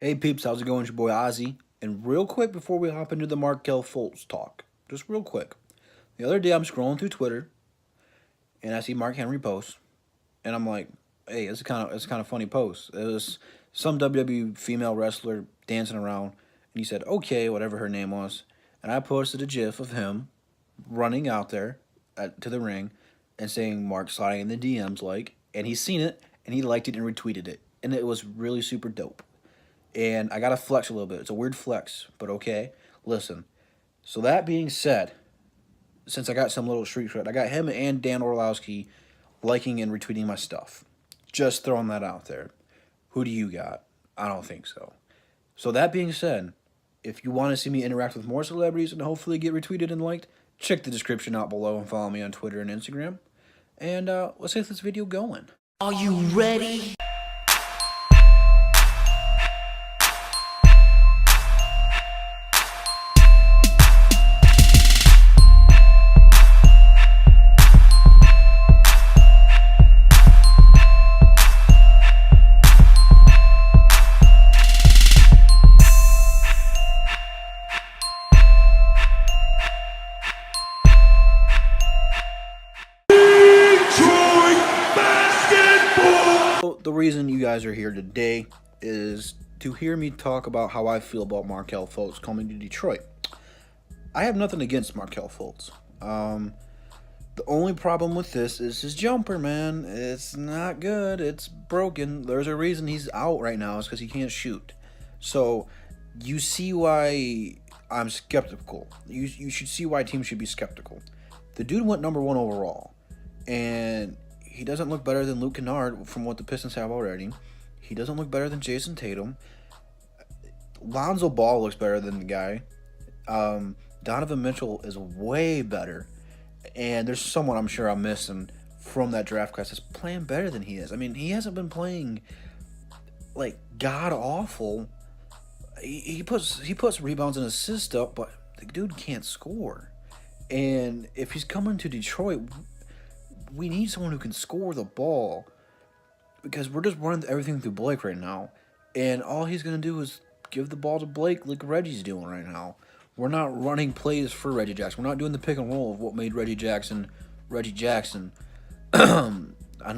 Hey peeps, how's it going? It's your boy Ozzy. And real quick before we hop into the Markelle Fultz talk, just real quick. The other day I'm scrolling through Twitter and I see Mark Henry post, and I'm like, hey, it's a kind of funny post. It was some WWE female wrestler dancing around, and he said, okay, whatever her name was, and I posted a GIF of him running out there to the ring and saying Mark sliding in the DMs and he's seen it and he liked it and retweeted it, and it was really super dope. And I gotta flex a little bit. It's a weird flex, but okay. Listen. So that being said, since I got some little street cred, I got him and Dan Orlowski liking and retweeting my stuff. Just throwing that out there. Who do you got? I don't think so. So that being said, if you want to see me interact with more celebrities and hopefully get retweeted and liked, check the description out below and follow me on Twitter and Instagram. And let's get this video going. Are you ready? The reason you guys are here today is to hear me talk about how I feel about Markelle Fultz coming to Detroit. I have nothing against Markelle Fultz. The only problem with this is his jumper, man. It's not good. It's broken. There's a reason he's out right now. It's because he can't shoot. So you see why I'm skeptical. You should see why teams should be skeptical. The dude went number 1 overall, and he doesn't look better than Luke Kennard from what the Pistons have already. He doesn't look better than Jason Tatum. Lonzo Ball looks better than the guy. Donovan Mitchell is way better. And there's someone I'm sure I'm missing from that draft class that's playing better than he is. I mean, he hasn't been playing like god awful. He puts rebounds and assists up, but the dude can't score. And if he's coming to Detroit, we need someone who can score the ball, because we're just running everything through Blake right now, and all he's going to do is give the ball to Blake like Reggie's doing right now. We're not running plays for Reggie Jackson. We're not doing the pick and roll of what made Reggie Jackson. I know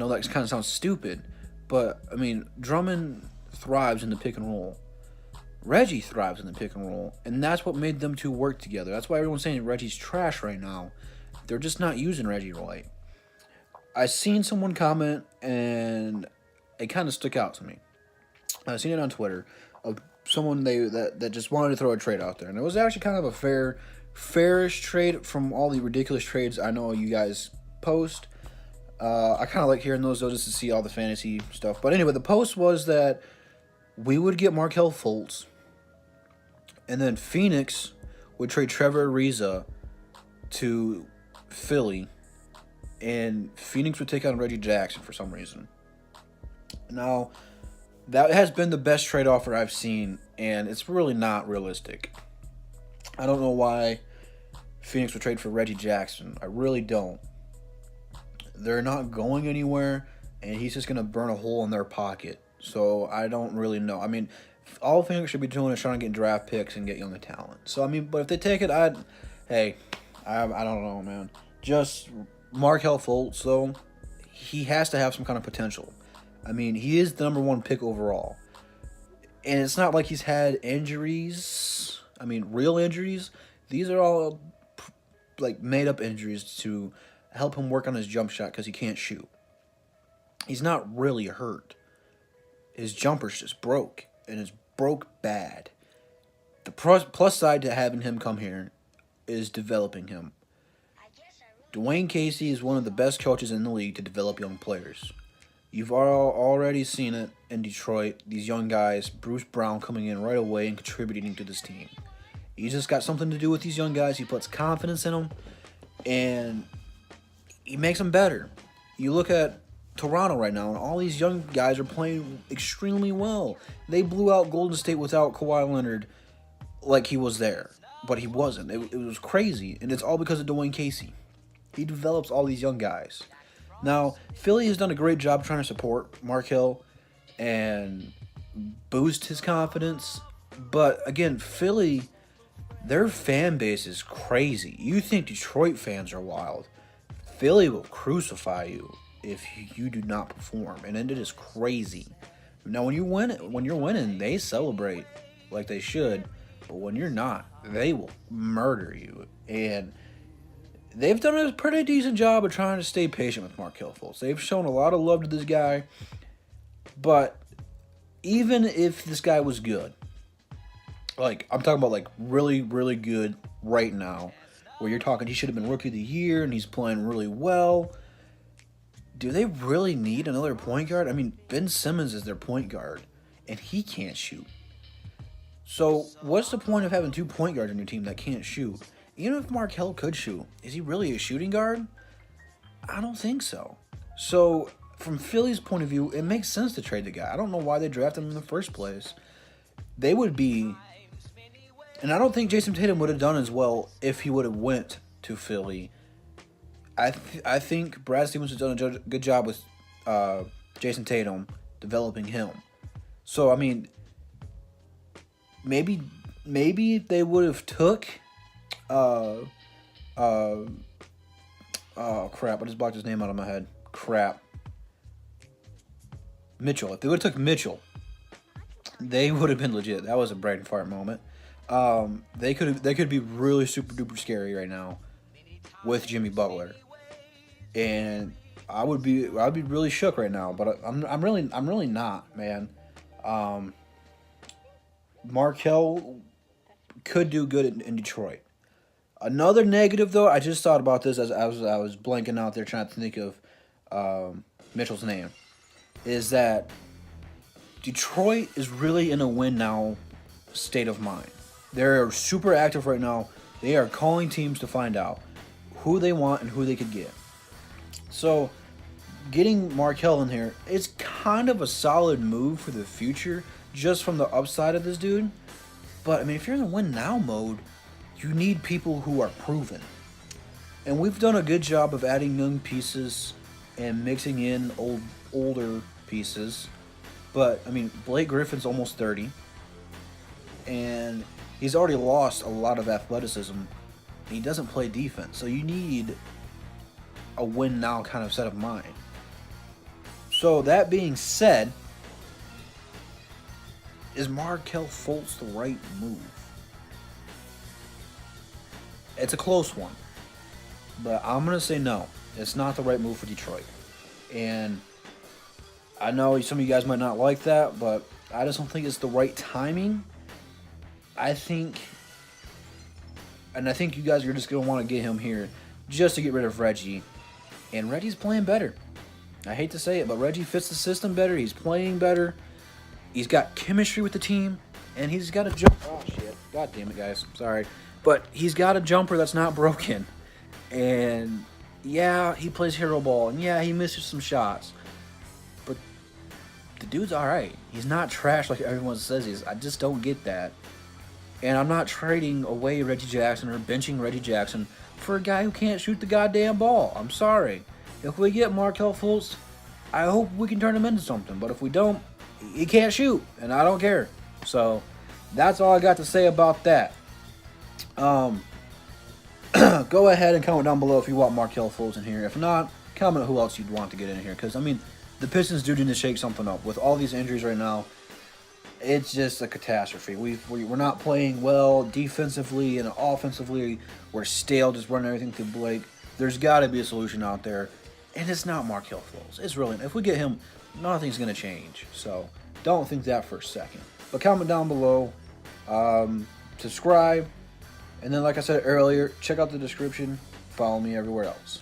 that kind of sounds stupid, but I mean, Drummond thrives in the pick and roll. Reggie thrives in the pick and roll, and that's what made them two work together. That's why everyone's saying Reggie's trash right now. They're just not using Reggie right. I seen someone comment, and it kind of stuck out to me. I seen it on Twitter of someone that just wanted to throw a trade out there, and it was actually kind of a fairish trade from all the ridiculous trades I know you guys post. I kind of like hearing those though, just to see all the fantasy stuff. But anyway, the post was that we would get Markelle Fultz, and then Phoenix would trade Trevor Ariza to Philly, and Phoenix would take on Reggie Jackson for some reason. Now, that has been the best trade offer I've seen, and it's really not realistic. I don't know why Phoenix would trade for Reggie Jackson. I really don't. They're not going anywhere, and he's just going to burn a hole in their pocket. So I don't really know. I mean, all Phoenix should be doing is trying to get draft picks and get younger talent. So, I mean, but if they take it, I don't know, man. Just Markelle Fultz, though, he has to have some kind of potential. I mean, he is the number 1 pick overall. And it's not like he's had injuries. I mean, real injuries. These are all, like, made-up injuries to help him work on his jump shot because he can't shoot. He's not really hurt. His jumper's just broke, and it's broke bad. The plus side to having him come here is developing him. Dwayne Casey is one of the best coaches in the league to develop young players. You've all already seen it in Detroit. These young guys, Bruce Brown coming in right away and contributing to this team. He's just got something to do with these young guys. He puts confidence in them, and he makes them better. You look at Toronto right now, and all these young guys are playing extremely well. They blew out Golden State without Kawhi Leonard like he was there, but he wasn't. It was crazy, and it's all because of Dwayne Casey. He develops all these young guys. Now, Philly has done a great job trying to support Markelle and boost his confidence. But again, Philly, their fan base is crazy. You think Detroit fans are wild. Philly will crucify you if you do not perform, and it is crazy. Now, when you're winning, they celebrate like they should, but when you're not, they will murder you. And they've done a pretty decent job of trying to stay patient with Markelle Fultz. They've shown a lot of love to this guy, but even if this guy was good, like I'm talking about like really, really good right now, where you're talking he should have been Rookie of the Year and he's playing really well, do they really need another point guard? I mean, Ben Simmons is their point guard, and he can't shoot. So what's the point of having 2 point guards on your team that can't shoot? Even if Markelle could shoot, is he really a shooting guard? I don't think so. So from Philly's point of view, it makes sense to trade the guy. I don't know why they drafted him in the first place. They would be... And I don't think Jason Tatum would have done as well if he would have went to Philly. I think Brad Stevens has done a good job with Jason Tatum, developing him. So, I mean, maybe they would have took... oh, crap. I just blocked his name out of my head. Crap. Mitchell. If they would have took Mitchell, they would have been legit. That was a brain fart moment. They could be really super duper scary right now with Jimmy Butler, and I'd be really shook right now. But I'm really not, man. Markelle could do good in Detroit. Another negative, though, I just thought about this as I was blanking out there trying to think of Mitchell's name, is that Detroit is really in a win now state of mind. They're super active right now. They are calling teams to find out who they want and who they could get. So getting Markelle in here, it's kind of a solid move for the future just from the upside of this dude. But, I mean, if you're in the win now mode, you need people who are proven. And we've done a good job of adding young pieces and mixing in older pieces. But, I mean, Blake Griffin's almost 30. And he's already lost a lot of athleticism. He doesn't play defense. So you need a win now kind of set of mind. So that being said, is Markelle Fultz the right move? It's a close one. But I'm going to say no. It's not the right move for Detroit. And I know some of you guys might not like that, but I just don't think it's the right timing. I think you guys are just going to want to get him here just to get rid of Reggie. And Reggie's playing better. I hate to say it, but Reggie fits the system better. He's playing better. He's got chemistry with the team. And he's got a jump. Oh, shit. God damn it, guys. Sorry. But he's got a jumper that's not broken. And, yeah, he plays hero ball. And, yeah, he misses some shots. But the dude's all right. He's not trash like everyone says he is. I just don't get that. And I'm not trading away Reggie Jackson or benching Reggie Jackson for a guy who can't shoot the goddamn ball. I'm sorry. If we get Markelle Fultz, I hope we can turn him into something. But if we don't, he can't shoot. And I don't care. So that's all I got to say about that. Go ahead and comment down below if you want Markelle Fultz in here. If not, comment who else you'd want to get in here. Because, I mean, the Pistons do need to shake something up. With all these injuries right now, it's just a catastrophe. We're not playing well defensively and offensively. We're stale, just running everything through Blake. There's got to be a solution out there, and it's not Markelle Fultz. It's really, if we get him, nothing's going to change. So don't think that for a second. But comment down below, subscribe, and then like I said earlier, check out the description. Follow me everywhere else.